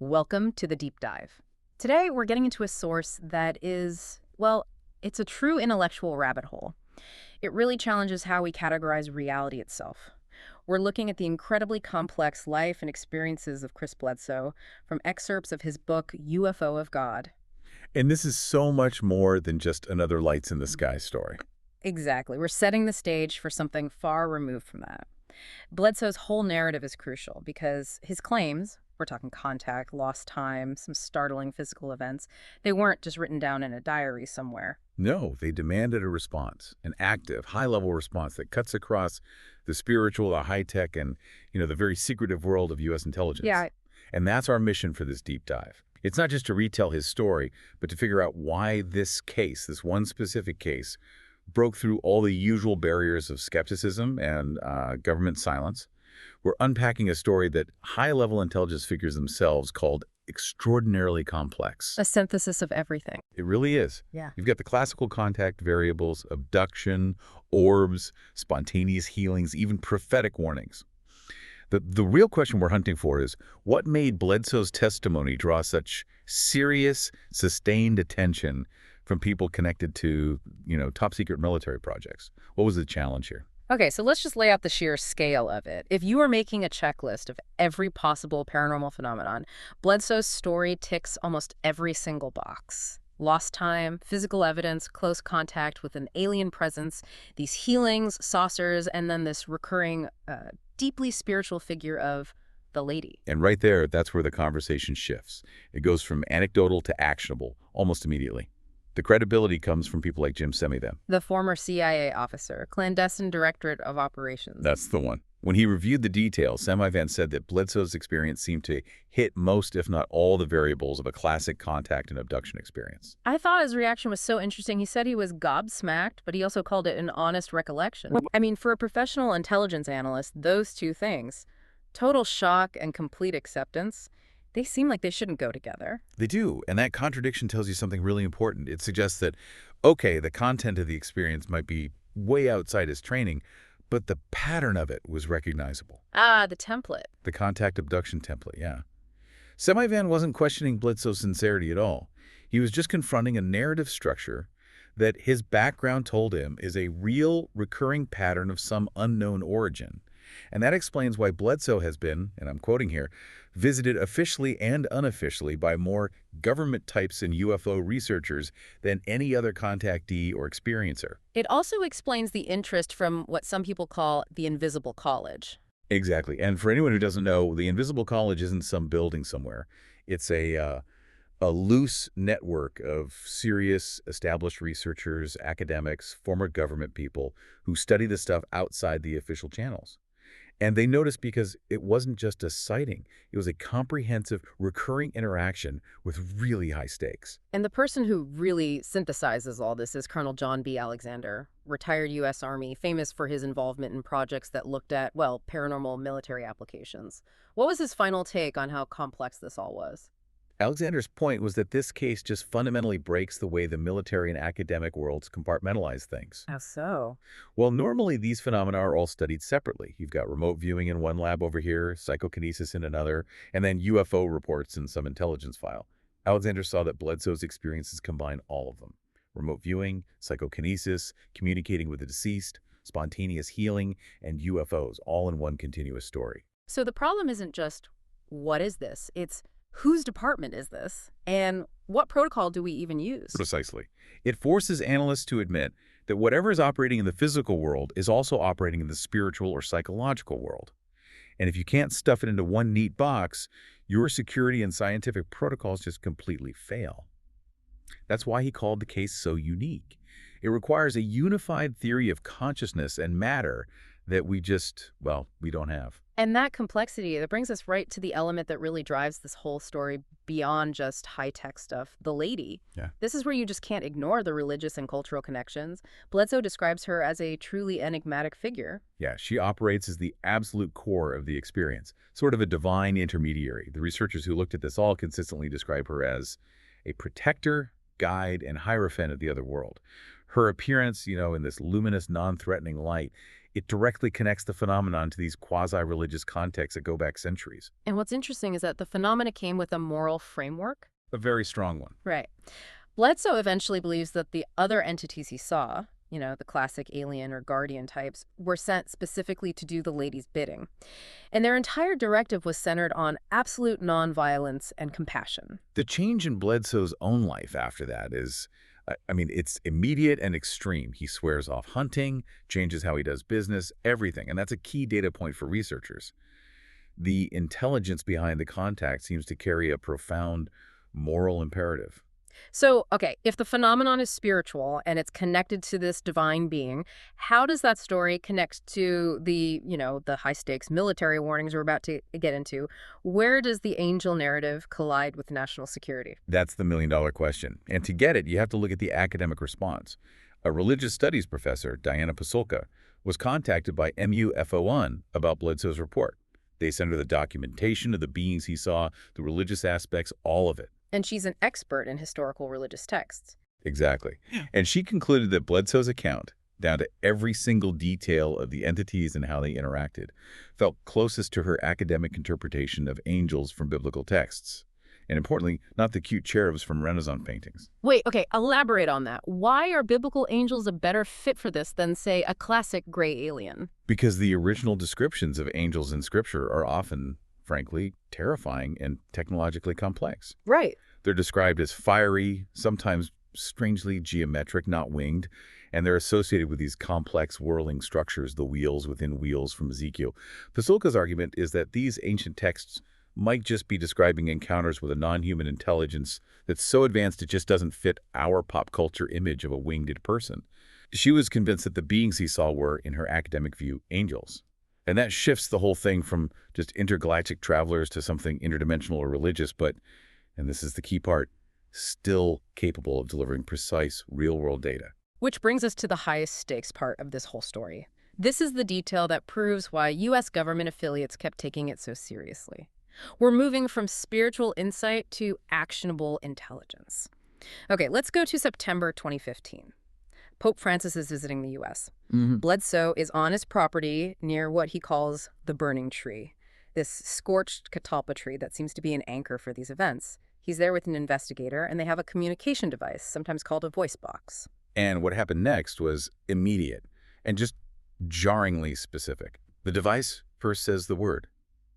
Welcome to the deep dive. Today, we're getting into a source that is, well, it's a true intellectual rabbit hole. It really challenges how we categorize reality itself. We're looking at the incredibly complex life and experiences of Chris Bledsoe from excerpts of his book, UFO of God. And this is so much more than just another lights in the sky story. Exactly. We're setting the stage for something far removed from that. Bledsoe's whole narrative is crucial because his claims, we're talking contact, lost time, some startling physical events, they weren't just written down in a diary somewhere. No, they demanded a response, an active, high-level response that cuts across the spiritual, the high-tech, and, the very secretive world of U.S. intelligence. Yeah, And that's our mission for this deep dive. It's not just to retell his story, but to figure out why this case, this one specific case, broke through all the usual barriers of skepticism and government silence. We're unpacking a story that high-level intelligence figures themselves called extraordinarily complex. a synthesis of everything. It really is. Yeah. You've got the classical contact variables, abduction, orbs, spontaneous healings, even prophetic warnings. The real question we're hunting for is, what made Bledsoe's testimony draw such serious, sustained attention from people connected to, top-secret military projects? What was the challenge here? Okay, so let's just lay out the sheer scale of it. If you were making a checklist of every possible paranormal phenomenon, Bledsoe's story ticks almost every single box. Lost time, physical evidence, close contact with an alien presence, these healings, saucers, and then this recurring, deeply spiritual figure of the lady. And right there, that's where the conversation shifts. It goes from anecdotal to actionable almost immediately. The credibility comes from people like Jim Semivan. The former CIA officer, clandestine directorate of operations. That's the one. When he reviewed the details, Semivan said that Bledsoe's experience seemed to hit most, if not all, the variables of a classic contact and abduction experience. I thought his reaction was so interesting. He said he was gobsmacked, but he also called it an honest recollection. I mean, for a professional intelligence analyst, those two things, total shock and complete acceptance, they seem like they shouldn't go together. They do, and that contradiction tells you something really important. It suggests that, okay, the content of the experience might be way outside his training, but the pattern of it was recognizable. Ah, the template. The contact abduction template, yeah. Semivan wasn't questioning Bledsoe's sincerity at all. He was just confronting a narrative structure that his background told him is a real, recurring pattern of some unknown origin. And that explains why Bledsoe has been, and I'm quoting here, visited officially and unofficially by more government types and UFO researchers than any other contactee or experiencer. It also explains the interest from what some people call the invisible college. Exactly. And for anyone who doesn't know, the Invisible College isn't some building somewhere. It's a loose network of serious, established researchers, academics, former government people who study this stuff outside the official channels. And they noticed because it wasn't just a sighting. It was a comprehensive, recurring interaction with really high stakes. And the person who really synthesizes all this is Colonel John B. Alexander, retired U.S. Army, famous for his involvement in projects that looked at, well, paranormal military applications. What was his final take on how complex this all was? Alexander's point was that this case just fundamentally breaks the way the military and academic worlds compartmentalize things. How so? Well, normally these phenomena are all studied separately. You've got remote viewing in one lab over here, psychokinesis in another, and then UFO reports in some intelligence file. Alexander saw that Bledsoe's experiences combine all of them. Remote viewing, psychokinesis, communicating with the deceased, spontaneous healing, and UFOs, all in one continuous story. So the problem isn't just, what is this? It's, whose department is this? And what protocol do we even use? Precisely. It forces analysts to admit that whatever is operating in the physical world is also operating in the spiritual or psychological world. And if you can't stuff it into one neat box, your security and scientific protocols just completely fail. That's why he called the case so unique. It requires a unified theory of consciousness and matter that we don't have. And that complexity, that brings us right to the element that really drives this whole story beyond just high-tech stuff, the lady. Yeah. This is where you just can't ignore the religious and cultural connections. Bledsoe describes her as a truly enigmatic figure. Yeah, she operates as the absolute core of the experience, sort of a divine intermediary. The researchers who looked at this all consistently describe her as a protector, guide, and hierophant of the other world. Her appearance, in this luminous, non-threatening light, It directly connects the phenomenon to these quasi-religious contexts that go back centuries. And what's interesting is that the phenomena came with a moral framework. A very strong one. Right. Bledsoe eventually believes that the other entities he saw, the classic alien or guardian types, were sent specifically to do the lady's bidding. And their entire directive was centered on absolute nonviolence and compassion. The change in Bledsoe's own life after that is, it's immediate and extreme. He swears off hunting, changes how he does business, everything. And that's a key data point for researchers. The intelligence behind the contact seems to carry a profound moral imperative. So, okay, if the phenomenon is spiritual and it's connected to this divine being, how does that story connect to the high stakes military warnings we're about to get into? Where does the angel narrative collide with national security? That's the million-dollar question. And to get it, you have to look at the academic response. A religious studies professor, Diana Pasulka, was contacted by MUFO1 about Bledsoe's report. They sent her the documentation of the beings he saw, the religious aspects, all of it. And she's an expert in historical religious texts. Exactly. And she concluded that Bledsoe's account, down to every single detail of the entities and how they interacted, felt closest to her academic interpretation of angels from biblical texts. And importantly, not the cute cherubs from Renaissance paintings. Wait, okay, elaborate on that. Why are biblical angels a better fit for this than, say, a classic gray alien? Because the original descriptions of angels in Scripture are often, frankly, terrifying and technologically complex. Right. They're described as fiery, sometimes strangely geometric, not winged, and they're associated with these complex whirling structures, the wheels within wheels from Ezekiel. Pasulka's argument is that these ancient texts might just be describing encounters with a non-human intelligence that's so advanced it just doesn't fit our pop culture image of a winged person. She was convinced that the beings he saw were, in her academic view, angels. And that shifts the whole thing from just intergalactic travelers to something interdimensional or religious, but, and this is the key part, still capable of delivering precise, real-world data. Which brings us to the highest stakes part of this whole story. This is the detail that proves why U.S. government affiliates kept taking it so seriously. We're moving from spiritual insight to actionable intelligence. Okay, let's go to September 2015. Pope Francis is visiting the U.S. Bledsoe is on his property near what he calls the burning tree, this scorched catalpa tree that seems to be an anchor for these events. He's there with an investigator, and they have a communication device, sometimes called a voice box. And what happened next was immediate and just jarringly specific. The device first says the word,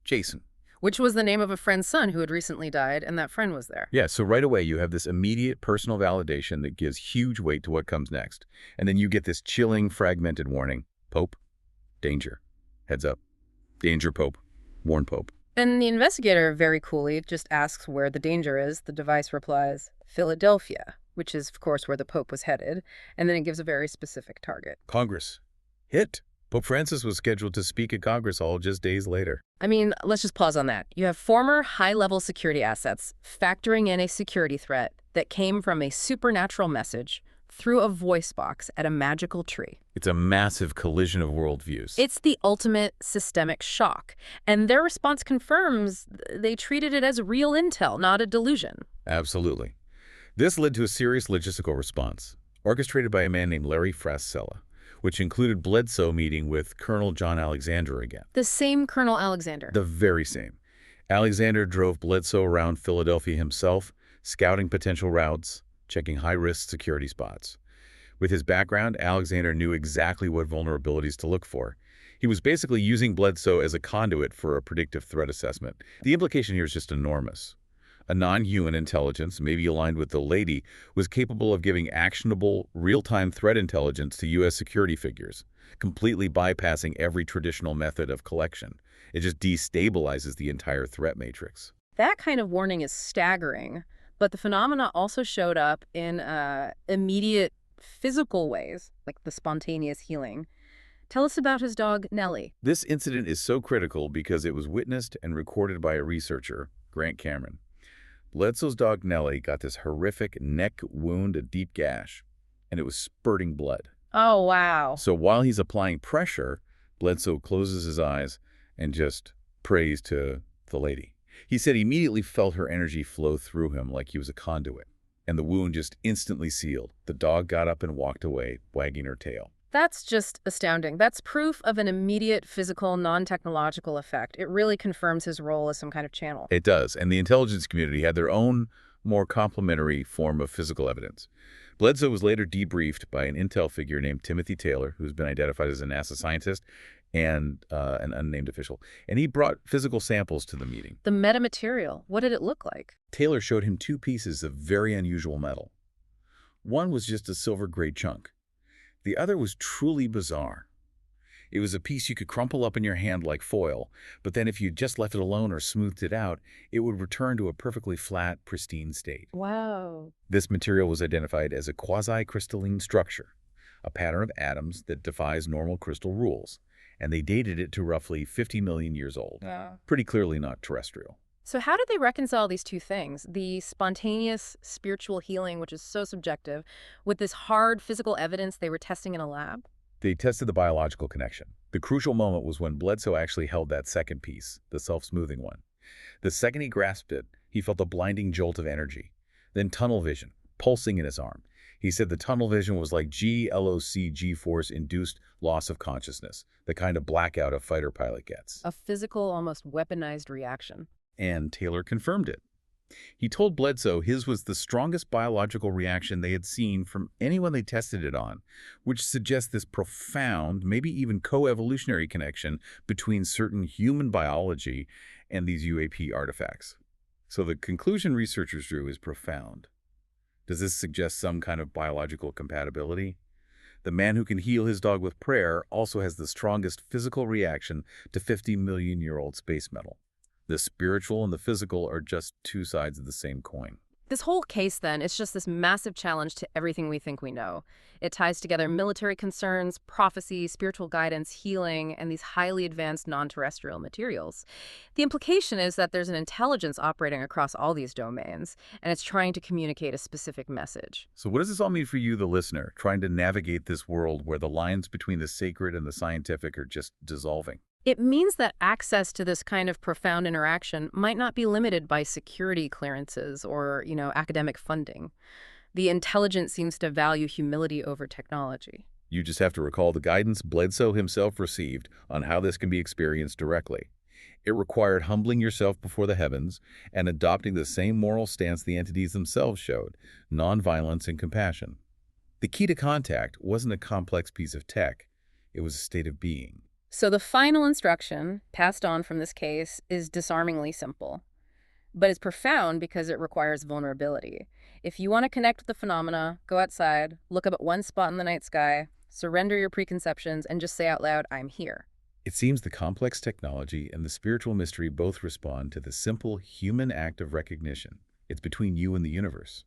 Jason. Which was the name of a friend's son who had recently died, and that friend was there. Yeah, so right away you have this immediate personal validation that gives huge weight to what comes next. And then you get this chilling, fragmented warning. Pope, danger. Heads up. Danger, Pope. Warn Pope. And the investigator very coolly just asks where the danger is. The device replies, Philadelphia, which is, of course, where the Pope was headed. And then it gives a very specific target. Congress. Hit. Pope Francis was scheduled to speak at Congress Hall just days later. I mean, let's just pause on that. You have former high-level security assets factoring in a security threat that came from a supernatural message through a voice box at a magical tree. It's a massive collision of worldviews. It's the ultimate systemic shock. And their response confirms they treated it as real intel, not a delusion. Absolutely. This led to a serious logistical response, orchestrated by a man named Larry Frassella, which included Bledsoe meeting with Colonel John Alexander again. The same Colonel Alexander. The very same. Alexander drove Bledsoe around Philadelphia himself, scouting potential routes, checking high-risk security spots. With his background, Alexander knew exactly what vulnerabilities to look for. He was basically using Bledsoe as a conduit for a predictive threat assessment. The implication here is just enormous. A non-human intelligence, maybe aligned with the lady, was capable of giving actionable, real-time threat intelligence to U.S. security figures, completely bypassing every traditional method of collection. It just destabilizes the entire threat matrix. That kind of warning is staggering, but the phenomena also showed up in immediate physical ways, like the spontaneous healing. Tell us about his dog, Nellie. This incident is so critical because it was witnessed and recorded by a researcher, Grant Cameron. Bledsoe's dog Nellie got this horrific neck wound, a deep gash, and it was spurting blood. Oh, wow. So while he's applying pressure, Bledsoe closes his eyes and just prays to the lady. He said he immediately felt her energy flow through him like he was a conduit, and the wound just instantly sealed. The dog got up and walked away, wagging her tail. That's just astounding. That's proof of an immediate physical, non-technological effect. It really confirms his role as some kind of channel. It does, and the intelligence community had their own, more complementary form of physical evidence. Bledsoe was later debriefed by an intel figure named Timothy Taylor, who's been identified as a NASA scientist and an unnamed official, and he brought physical samples to the meeting. The metamaterial, what did it look like? Taylor showed him two pieces of very unusual metal. One was just a silver gray chunk. The other was truly bizarre. It was a piece you could crumple up in your hand like foil, but then if you just left it alone or smoothed it out, it would return to a perfectly flat, pristine state. Wow. This material was identified as a quasi-crystalline structure, a pattern of atoms that defies normal crystal rules, and they dated it to roughly 50 million years old. Yeah. Pretty clearly not terrestrial. So how did they reconcile these two things, the spontaneous spiritual healing, which is so subjective, with this hard physical evidence they were testing in a lab? They tested the biological connection. The crucial moment was when Bledsoe actually held that second piece, the self-smoothing one. The second he grasped it, he felt a blinding jolt of energy. Then tunnel vision, pulsing in his arm. He said the tunnel vision was like GLOC G-force-induced loss of consciousness, the kind of blackout a fighter pilot gets. A physical, almost weaponized reaction. And Taylor confirmed it. He told Bledsoe his was the strongest biological reaction they had seen from anyone they tested it on, which suggests this profound, maybe even co-evolutionary connection between certain human biology and these UAP artifacts. So the conclusion researchers drew is profound. Does this suggest some kind of biological compatibility? The man who can heal his dog with prayer also has the strongest physical reaction to 50-million-year-old space metal. The spiritual and the physical are just two sides of the same coin. This whole case, then, is just this massive challenge to everything we think we know. It ties together military concerns, prophecy, spiritual guidance, healing, and these highly advanced non-terrestrial materials. The implication is that there's an intelligence operating across all these domains, and it's trying to communicate a specific message. So what does this all mean for you, the listener, trying to navigate this world where the lines between the sacred and the scientific are just dissolving? It means that access to this kind of profound interaction might not be limited by security clearances or, academic funding. The intelligence seems to value humility over technology. You just have to recall the guidance Bledsoe himself received on how this can be experienced directly. It required humbling yourself before the heavens and adopting the same moral stance the entities themselves showed, nonviolence and compassion. The key to contact wasn't a complex piece of tech. It was a state of being. So the final instruction passed on from this case is disarmingly simple, but it's profound because it requires vulnerability. If you want to connect with the phenomena, go outside, look up at one spot in the night sky, surrender your preconceptions, and just say out loud, "I'm here." It seems the complex technology and the spiritual mystery both respond to the simple human act of recognition. It's between you and the universe.